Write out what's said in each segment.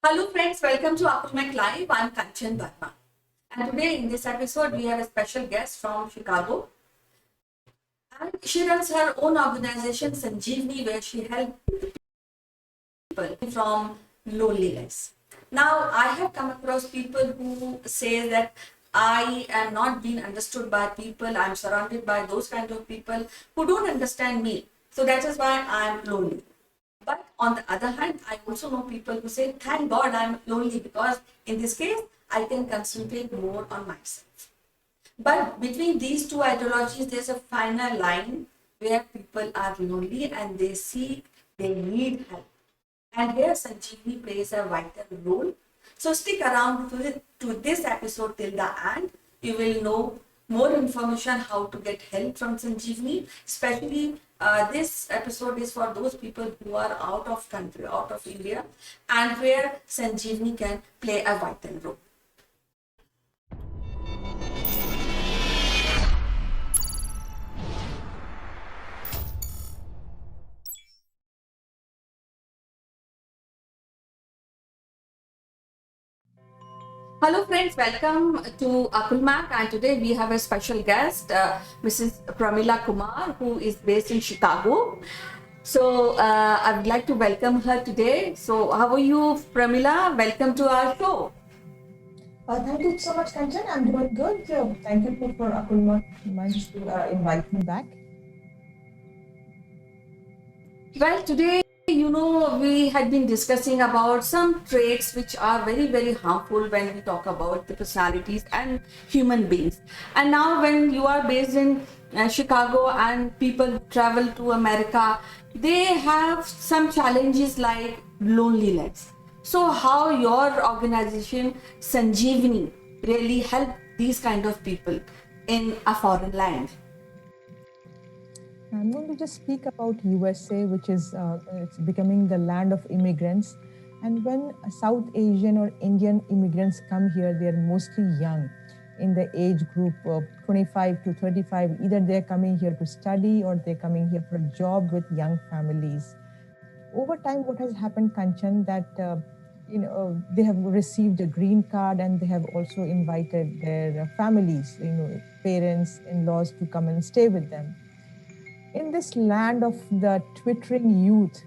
Hello friends, welcome to Akumek Live. I'm Kanchan Verma. And today in this episode, we have a special guest from Chicago. And she runs her own organization, Sanjeevni, where she helps people from loneliness. Now, I have come across people who say that I am not being understood by people. I'm surrounded by those kind of people who don't understand me. So that is why I'm lonely. But on the other hand, I also know people who say, thank God I'm lonely because in this case, I can concentrate more on myself. But between these two ideologies, there's a finer line where people are lonely and they seek, they need help. And here Sanjeevni plays a vital role. So stick around to this episode till the end. You will know more information how to get help from Sanjeevni. Especially this episode is for those people who are out of country, out of India, and where Sanjeevni can play a vital role. Hello friends, welcome to Akulmak, and today we have a special guest, Mrs. Pramila Kumar, who is based in Chicago. So I would like to welcome her today. So how are you, Pramila? Welcome to our show. Thank you so much, Kanchan. I'm doing good. Thank you for Akulma Manch to invite me back. Well, today, we had been discussing about some traits which are very, very harmful when we talk about the personalities and human beings. And now, when you are based in Chicago and people travel to America, they have some challenges like loneliness. So, how your organization Sanjeevani really help these kind of people in a foreign land? I'm going to just speak about USA, which is it's becoming the land of immigrants. And when South Asian or Indian immigrants come here, they are mostly young in the age group of 25 to 35. Either they're coming here to study or they're coming here for a job with young families. Over time, what has happened, Kanchan, that they have received a green card and they have also invited their families, parents, in-laws to come and stay with them. In this land of the twittering youth,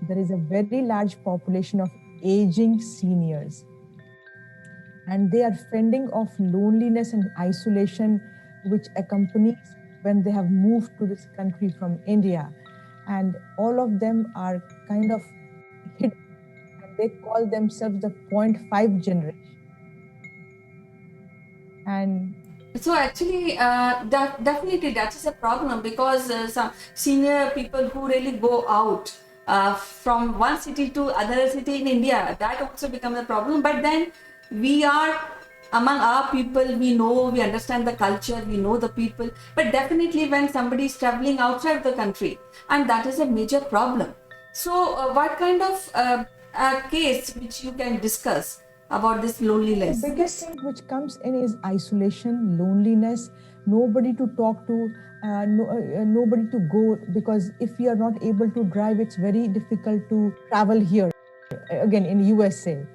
there is a very large population of aging seniors. And they are fending off loneliness and isolation, which accompanies when they have moved to this country from India. And all of them are kind of hidden. And they call themselves the 0.5 generation. And so actually, definitely that is a problem because some senior people who really go out from one city to other city in India, that also becomes a problem. But then we are among our people, we know, we understand the culture, we know the people. But definitely when somebody is traveling outside the country, and that is a major problem. So what kind of case which you can discuss about this loneliness? The biggest thing which comes in is isolation, loneliness, nobody to talk to, nobody to go, because if you are not able to drive, it's very difficult to travel here, again in USA.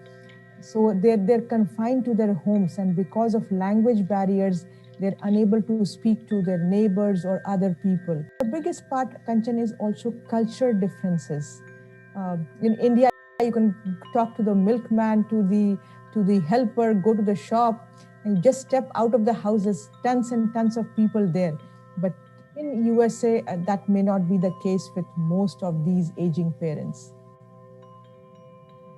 So they're confined to their homes, and because of language barriers, they're unable to speak to their neighbors or other people. The biggest part, Kanchan, is also culture differences. In India, you can talk to the milkman, to the helper, go to the shop, and just step out of the house. There's tons and tons of people there. But in USA, that may not be the case with most of these aging parents.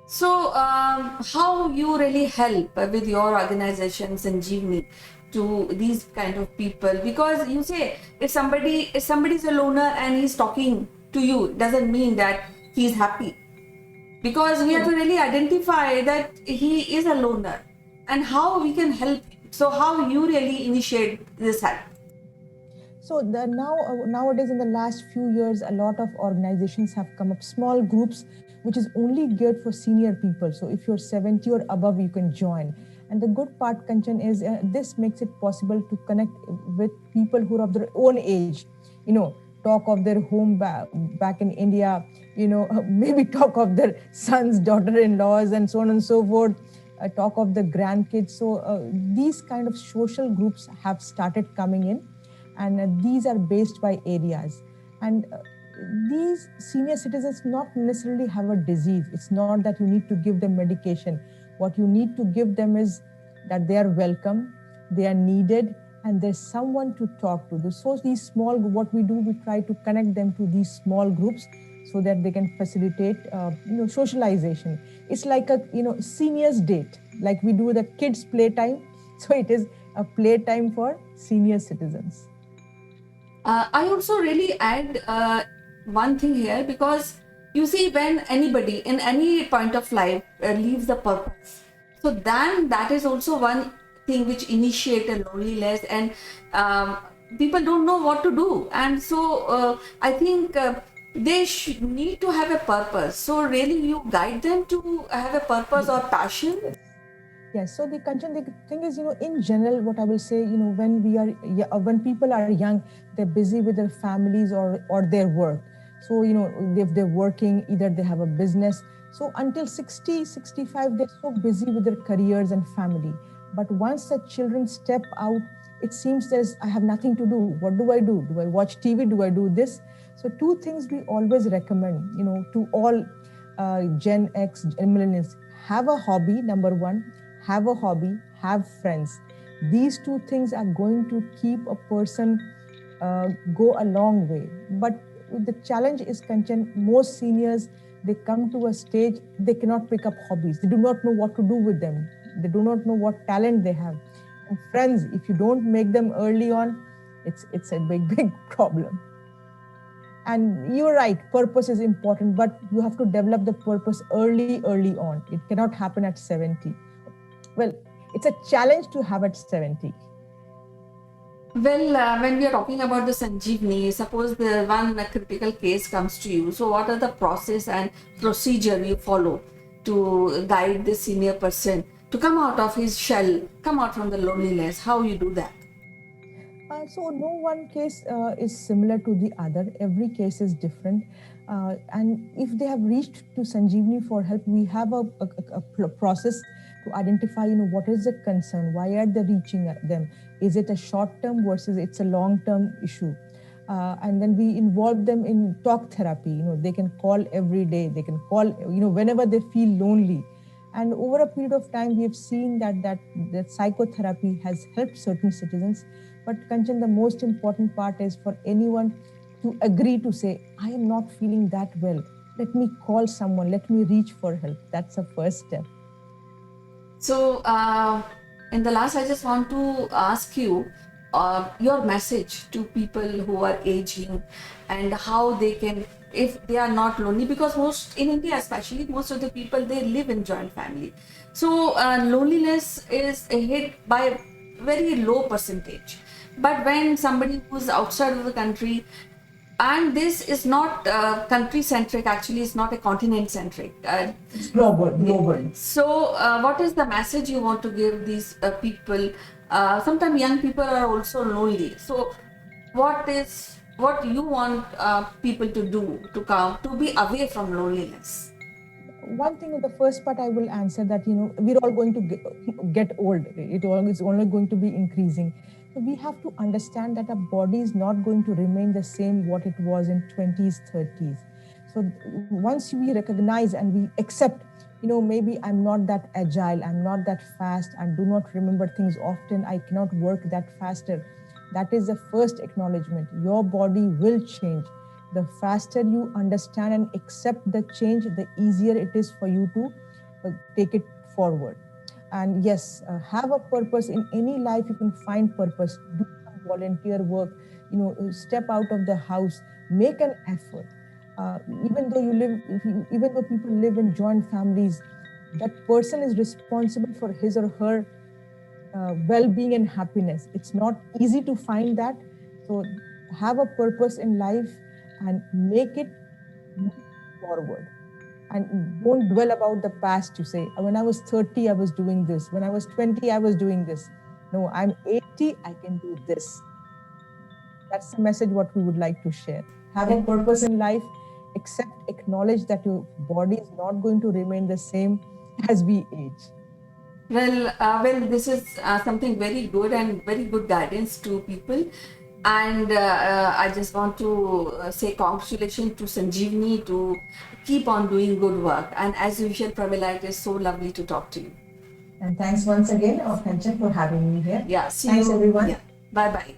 So, how you really help with your organizations and Sanjeevni to these kind of people? Because you say if somebody's a loner and he's talking to you, doesn't mean that he's happy. Because we have to really identify that he is a loner and how we can help him. So, how you really initiate this help? So nowadays, in the last few years, a lot of organizations have come up, small groups, which is only geared for senior people. So if you're 70 or above, you can join. And the good part, Kanchan, is this makes it possible to connect with people who are of their own age. talk of their home back in India, maybe talk of their sons, daughter-in-laws, and so on and so forth, talk of the grandkids. So these kind of social groups have started coming in, and these are based by areas. And these senior citizens not necessarily have a disease. It's not that you need to give them medication. What you need to give them is that they are welcome, they are needed, and there's someone to talk to. So these small, what we do, we try to connect them to these small groups so that they can facilitate, socialization. It's like a, seniors date, like we do the kids playtime. So it is a playtime for senior citizens. I also really add one thing here, because you see, when anybody in any point of life leaves the purpose, so then that is also one thing which initiate a loneliness, and people don't know what to do. And so I think they need to have a purpose. So really you guide them to have a purpose or passion. Yes. So the thing is, in general, what I will say, when people are young, they're busy with their families or their work. So, if they're working, either they have a business. So until 60, 65, they're so busy with their careers and family. But once the children step out, it seems I have nothing to do. What do I do? Do I watch TV? Do I do this? So two things we always recommend, to all Gen X and millennials: have a hobby, number one. Have a hobby, have friends. These two things are going to keep a person go a long way. But the challenge is, Kanchan, most seniors, they come to a stage, they cannot pick up hobbies. They do not know what to do with them. They do not know what talent they have. And friends, if you don't make them early on, it's a big problem. And you're right, purpose is important, but you have to develop the purpose early on. It cannot happen at 70. Well, it's a challenge to have at 70. Well, when we are talking about the Sanjeevani, suppose the one critical case comes to you. So what are the process and procedure you follow to guide the senior person to come out of his shell, come out from the loneliness? How you do that? So no one case is similar to the other. Every case is different. And if they have reached to Sanjeevani for help, we have a process to identify, what is the concern? Why are they reaching them? Is it a short-term versus it's a long-term issue? And then we involve them in talk therapy. They can call every day. They can call, whenever they feel lonely. And over a period of time, we have seen that psychotherapy has helped certain citizens. But Kanchan, the most important part is for anyone to agree to say, I am not feeling that well. Let me call someone. Let me reach for help. That's the first step. So, in the last, I just want to ask you your message to people who are aging and how they can, if they are not lonely, because most in India, especially most of the people, they live in joint family. So loneliness is hit by a very low percentage. But when somebody who's outside of the country, and this is not country centric, actually it's not a continent centric, it's global. So what is the message you want to give these people? Sometimes young people are also lonely, so what you want people to do to be away from loneliness? One thing, the first part I will answer that, we're all going to get old. It's only going to be increasing. So we have to understand that our body is not going to remain the same what it was in 20s, 30s. So once we recognize and we accept, maybe I'm not that agile, I'm not that fast, and do not remember things often, I cannot work that faster. That is the first acknowledgement. Your body will change. The faster you understand and accept the change, the easier it is for you to take it forward. And yes, have a purpose. In any life you can find purpose. Do some volunteer work, step out of the house, make an effort. Even though people live in joint families, that person is responsible for his or her well-being and happiness. It's not easy to find that. So have a purpose in life and make it move forward. And don't dwell about the past. You say, when I was 30, I was doing this. When I was 20, I was doing this. No, I'm 80, I can do this. That's the message what we would like to share. Have a purpose in life, acknowledge that your body is not going to remain the same as we age. This is something very good and very good guidance to people. And I just want to say congratulations to Sanjeevni to keep on doing good work. And as usual, Pramila, it is so lovely to talk to you. And thanks once again, Kanchan, for having me here. Yeah, see thanks you. everyone. Yeah. Bye bye.